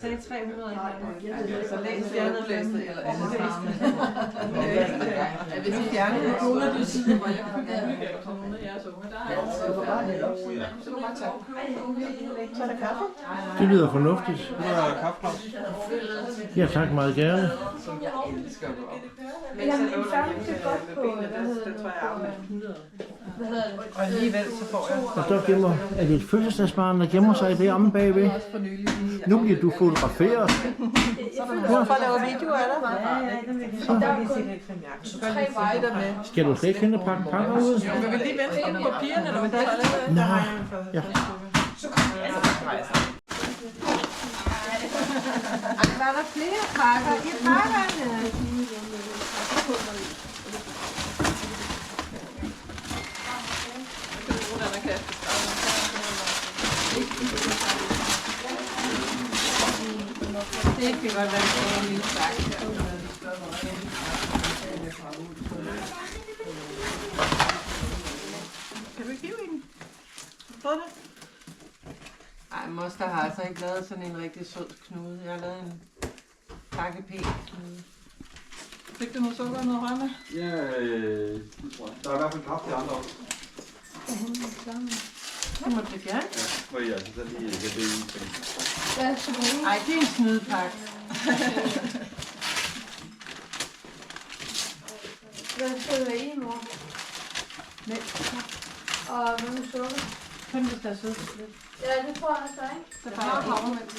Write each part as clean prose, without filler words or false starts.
Sagde 300 Så læs fjernelæste eller andet sammen. Hvis I fjernede nogle af de sider, hvor jeg kunne købe på nogle af jeres unger, der er altså... Så kan man tage. Så er der kaffe? Det lyder fornuftigt. Nu er der kaffepause. Ja, tak meget gerne. Som jeg elsker at gå op. Men så en færdig godt på, det tror jeg er 100. Og alligevel så får jeg... Og så gemmer, er det et fødselsdagsbarn, der gemmer sig det omme bagved? Nu bliver du fotograferet. Hvorfor laver videoer af dig? Ja, der er kun 3 veje der med. Skal du slet ikke hente pakke pakker ud? Jo, vi vil lige vente på papirerne, eller hvad det er. Nej, ja. Var der flere pakker i pakkerne? Det kan godt være en lille pakke. Kan du ikke hive i den? Prøv det. Ej, moster har altså ikke lavet sådan en rigtig sød knude. Jeg har lavet en pakke p-knude. Fik du noget sukker og noget rømme? Ja, det tror jeg. Der er i hvert fald kaffe til andre også. Det må du gerne. Ja, hvor I altså så lige det i. Ej, det er en snydepakke. Hvad skal der i, mor? Mælk. Og hvad med sukker? Kun hvis der er sødt lidt. Ja, det tror jeg også, ikke? Så bare havremælk.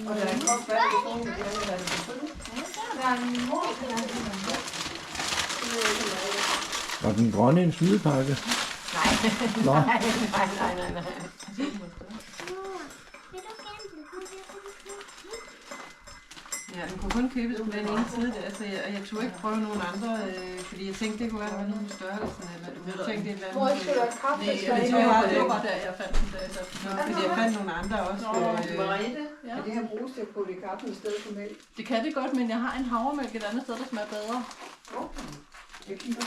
Og der er en kop vand i skolen, det er det selvfølgelig. Der er min mor, der er Og den grønne en snydepakke. Nej. Nå. Nej. Ja, den kunne kun købes på den ene side der, så jeg turde ikke prøve nogen andre, fordi jeg tænkte, det kunne være, der var noget med størrelsen, eller du tænkte et eller andet. Hvor skal der kaffe? Nej, det var der, jeg fandt den der. Fordi jeg fandt nogle andre også. Mariette, kan det her bruges til at putte i kaffen i stedet for mælk? Det kan det godt, men jeg har en havremælk et andet sted, der smager bedre. Okay. Jeg kigger.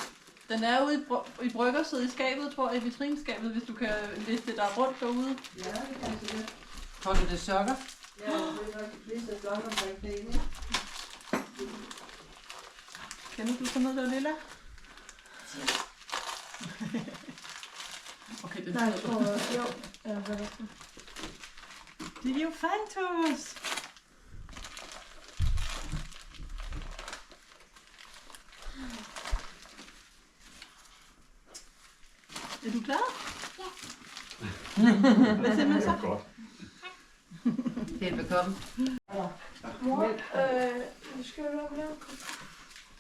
Den er ude i bryggersiden i skabet, tror jeg, i vitrineskabet, hvis du kan liste der rundt derude. Ja, det kan jeg sikkert. Tror du, det er sokker? Ja, det er nok de fleste klokker omkring knæene. Kender du sådan noget, der er lilla? Okay, det Nej, jeg tror, jo. Ja, hvad er det? Det er jo Fantus! Er du klar? Ja. Hvad siger man så? Godt. Velbekomme. Mor, du skal jo lave mælk.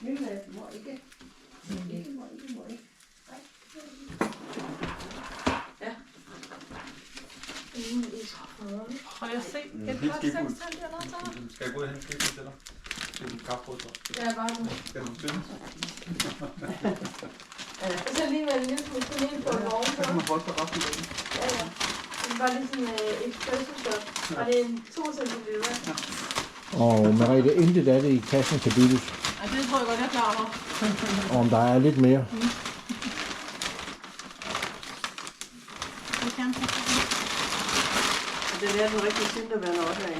Mælk må ikke. Må ikke. Ja. Ingen is. Prøv at se. Et Helt godt skifuld. sextal eller noget. Skal jeg gå hen og skifte til dig? Til en kaffebrød så? Ja, bare nu. Skal du synes? Og så lige være lidt med sådan en på en morgen. Så kan man holde sig resten af dagen. Ja, ja. Det var lige sådan en espresso shot. Og det er en 2 centiliter. Og Merete, intet af det i kassen kan byttes. Ej, det tror jeg godt, jeg er klar over. Og om der er lidt mere. Det kan jeg. Og det er den rigtige sintervand også af.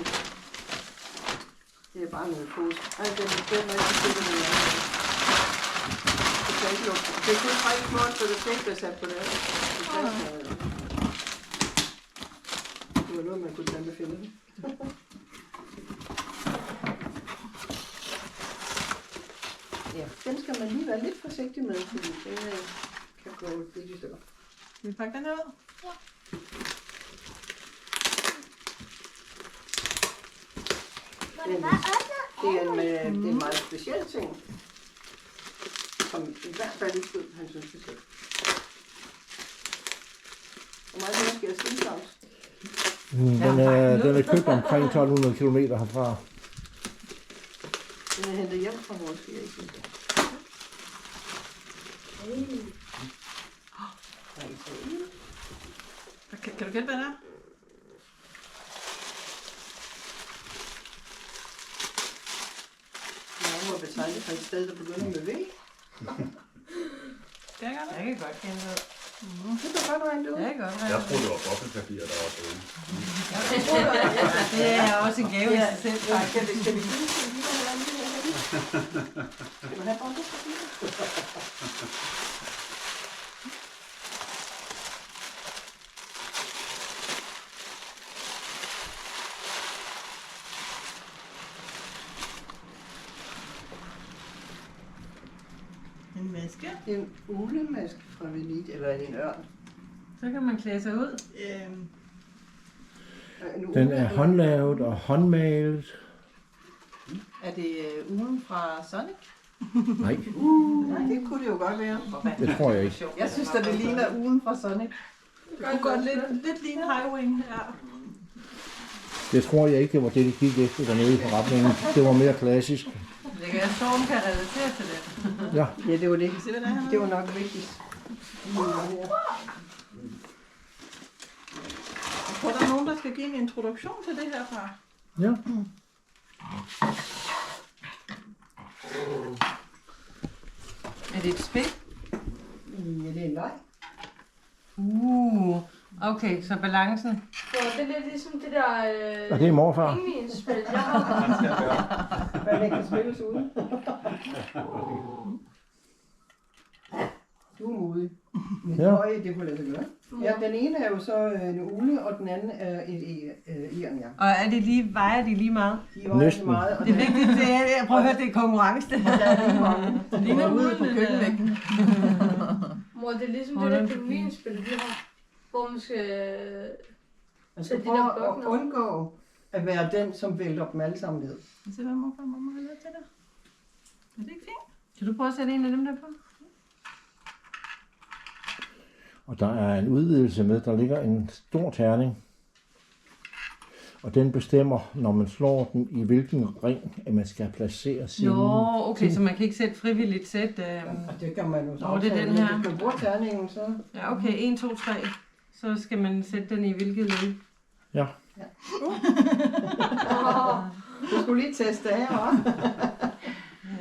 Det er bare noget pose. Ej, den er rigtig sintervand. Det kan ikke lukke. Det er kun 3 måneder, så det skal ikke være sat på det. Det var noget, man kunne tage med finde. Ja, den skal man lige være lidt forsigtig med, fordi den kan gå lidt i stykker. Vil vi pakke den her ud? Det er en meget speciel ting, som i hvert fald ikke ved, han synes det selv. Hvor meget det skal jeg skille Den er købt omkring 1200 km herfra. Den er hentet hjem fra vores ferie. Kan du gætte, hvad det er? Jeg må betegne det fra et sted, der begynder med V. Skal jeg gøre det? Jeg kan godt kende det. Det kan godt regne det ud. Ja, godt. Jeg troede, det var boblepapir, der var på. Det er også en gave i sig selv. Skal vi give det til Lina, hvordan det her? Skal du have boblepapir? En maske. En ulemaske fra Venedig, eller er det en ørn? Så kan man klæde sig ud. Den er håndlavet og håndmalet. Er det ugen fra Sonic? Nej, Det kunne det jo godt være. det tror jeg ikke. Jeg synes, at det ligner ugen fra Sonic. Det kunne godt lidt ligne Highwing her. Det tror jeg ikke, det var det, de gik efter dernede i forretningen. Det var mere klassisk. Det kan være, Storm kan relatere til det. Ja, Ja, det var det. Se, hvad der er hernede. Det var nok vigtigst. Jeg tror, der er nogen, der skal give en introduktion til det her fra. ja. Er det et spil? Ja, det er en leg. Okay, så balancen. Så det er lidt ligesom det der Og det er morfar. pingvinspil, jeg har. Hvad det kan spilles ude. Du er modig. Men Ja. høje, det kunne lade sig gøre. Ja, den ene er jo så en ule, og den anden er et eren, ja. Og er det lige, vejer de lige meget? De vejer Næsten. meget, og Det er vigtigt, det er, jeg prøver at høre, det er konkurrence. Det der er lige mange. Det ligner ude på køkkenvæggen. Mor, det er ligesom det der pingvinspil, vi har. Hvor man skal... Man Så skal de prøve der at bokner. undgå at være den, som vælter dem alle sammen ned. Se, hvad morfar og mamma har lavet til dig. Er det ikke fint? Kan du prøve at sætte en af dem der på? Og der er en udvidelse med, der ligger en stor terning. Og den bestemmer, når man slår den, i hvilken ring, at man skal placere sin... Nå, okay, så man kan ikke sætte frivilligt sæt. Og det kan man jo så Nå, det er aftale, den men her. Hvis man bruger terningen, så... Ja, okay, 1, 2, 3. Så skal man sætte den i hvilket led. Ja, Du skulle lige teste af, hva'?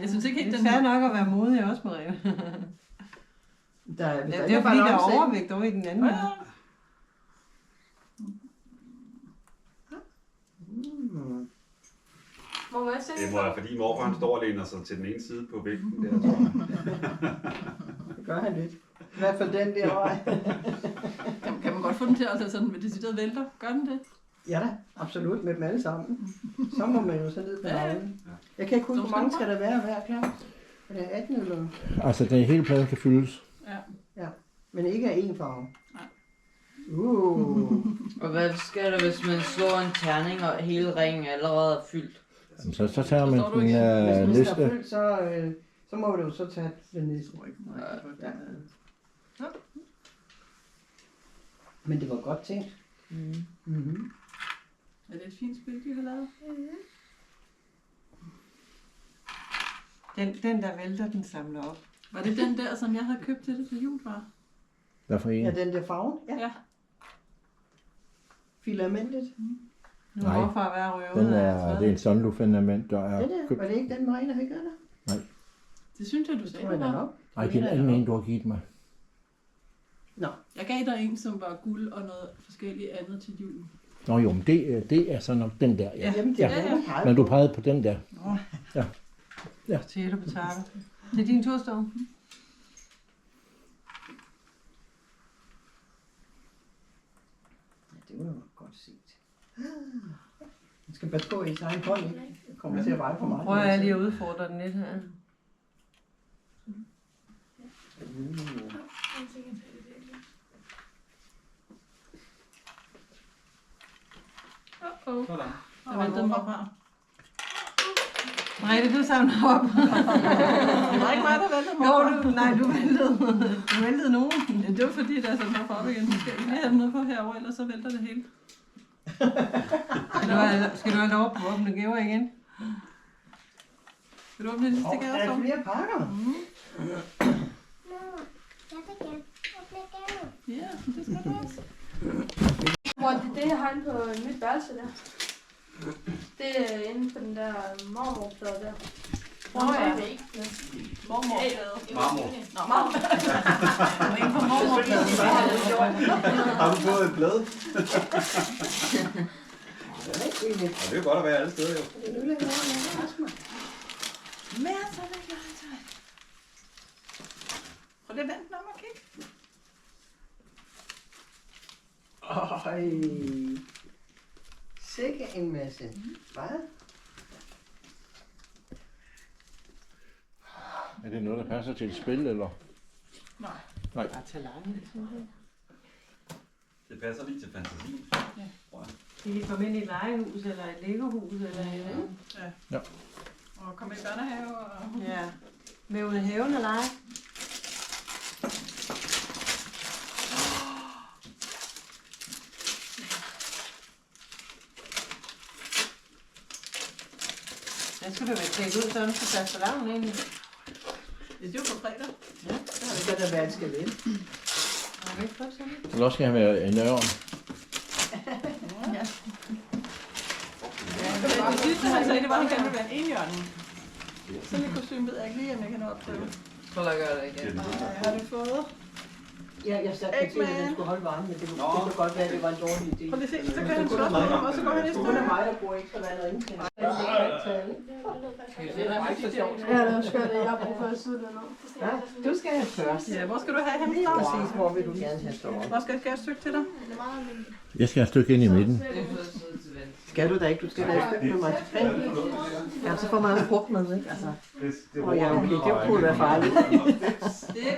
Jeg synes ikke helt, Det den er fair nok at være modig også, Maria. Der er, hvis Det ikke er fordi, der er balance i den. overvægt over i den anden. Ja. Må man se Det må være, fordi morfar han står og læner sig til den ene side på vægten der, tror jeg. Det gør han lidt. I hvert fald den der vej. Kan man godt få den til at sådan med decideret vælter? Gør den det? Ja da, absolut, med dem alle sammen. Så må man jo så ned på Ja, ja. navlen. Jeg kan ikke huske, hvor mange skal der være hver klar. Er det 18 eller? altså den hele pladen kan fyldes. Ja. Men ikke af én farve. Nej. Og hvad sker der, hvis man slår en terning, og hele ringen allerede er fyldt? Jamen, så tager man Forstår du den ikke? Hvis den er liste. fyldt, så må du jo så tage den næste. Ja. Men det var godt tænkt. Mm-hmm. Er det et fint spil, de har lavet? Den der vælter, den samler op. Var det den der, som jeg havde købt til det til jul, var? Hvad for en? Ja, den der farve. Ja. Ja. Filamentet. Nu Nej. er morfar ved at ryge Den ud af er, det er en sondlufendament, der er Det der, købt. var det ikke den, Marina havde gjort der? Det synes jeg, du Det sagde, tror det jeg da var. nok. Nej, det er en anden en, du har givet mig. Jeg gav dig en, som var guld og noget forskelligt andet til jul. Nå jo, men det er så nok den der, ja. Jamen, det er Ja. den, der pegede Men du på. pegede på den der. Tætte på takke. Det er din tur, Storm. Ja, det var jo godt set. Man skal passe på i sin egen hånd, ikke? Det kommer til at veje for meget. Prøver jeg lige at udfordre den lidt her. Sådan. Der væltede mig fra. Mariette, du samler op. Det var ikke mig, der væltede mig Jo, fra. du væltede. Du væltede nogen. Ja, det var fordi, der satte mig fra op igen. Nu skal jeg lige have den ned på herovre, ellers så vælter det hele. Skal du have lov at åbne gaver igen? Vil du åbne det sidste Der gave, er så? flere pakker. Ja, det skal du også. Mor, det er det, jeg har inde på mit værelse der. Det er inde på den der marmorplade der. Nå ja. Mormor. Marmor. Nå, mormor. Kom ind på mormor. Har du fået et blad? Det er ikke egentlig. Ja, det er godt at være alle steder jo. Det er nu lidt mere. Mere så det legetøj. Prøv lige at vente om og kigge. Øj. Sikke en masse. Hvad? Er det noget, der passer til et spil, eller? Nej. Nej. Bare tage lange. Det passer lige til fantasien. De kan komme ind i et legehus, eller et legohus, eller et eller andet. Ja. Og komme i børnehave. Og... Ja. Med under haven og lege. Den skal du være klædt ud, sådan til fastelavn egentlig. Det er jo på fredag. Så skal der være et skelet. Har du ikke fået sådan? Eller også skal han være en ørn. Ja. Det sidste han sagde, det var, at han gerne ville være en enhjørning. Sådan et kostume ved jeg ikke lige, om jeg kan nå at prøve. Prøv at gøre det igen. Har du fået? Ja, jeg satte det til, at den skulle holde varme, men det kunne godt være, at det var en dårlig idé. Prøv lige at se, så kan han slå ham, og så går han i Det er stedet. mig, der bruger ekstra vand og ingenting. Det er ikke så sjovt. Ja, det er skønt, at jeg har brug for at sidde dernede. Ja, du skal have først. Ja, hvor skal du have ham Lige fra? præcis, hvor vil du gerne have stået? Hvor skal jeg skære et stykke til dig? Jeg skal have et stykke ind i midten. er for at sidde til venstre. Skal du da ikke? Du skal da et stykke med mig. Ja, så får man også brugt med, ikke? Altså. Åh ja, okay, det kunne være farligt.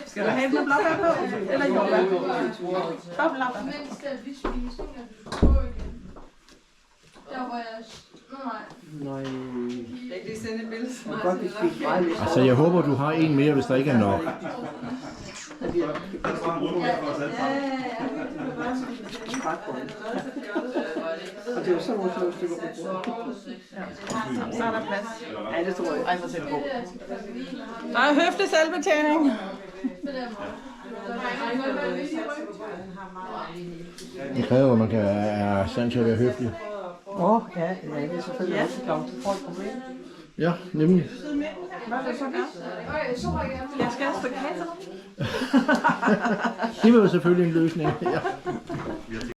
Skal du have den med blåbær på? Eller jordbær? Bare blåbær. Mens vi spiser, at du skulle gå igen. Der hvor jeg... Nej. Nøj. Jeg kan lige sende et billede. Det er godt, vi fik meget lidt. Altså, jeg håber, du har en mere, hvis der ikke er nok. Og det er jo sådan nogle små stykker på bordet. Så er der plads. Ja, det tror jeg. Ej, hvor ser det god. Der er høflig selvbetjening. Det kræver, at man kan er stand til at være høflig. Ja, det er selvfølgelig også klart. Får et problem. Ja, nemlig. Hvad vil du så gøre? Jeg skal have et stykke kage til dig. Det var jo selvfølgelig en løsning. Ja.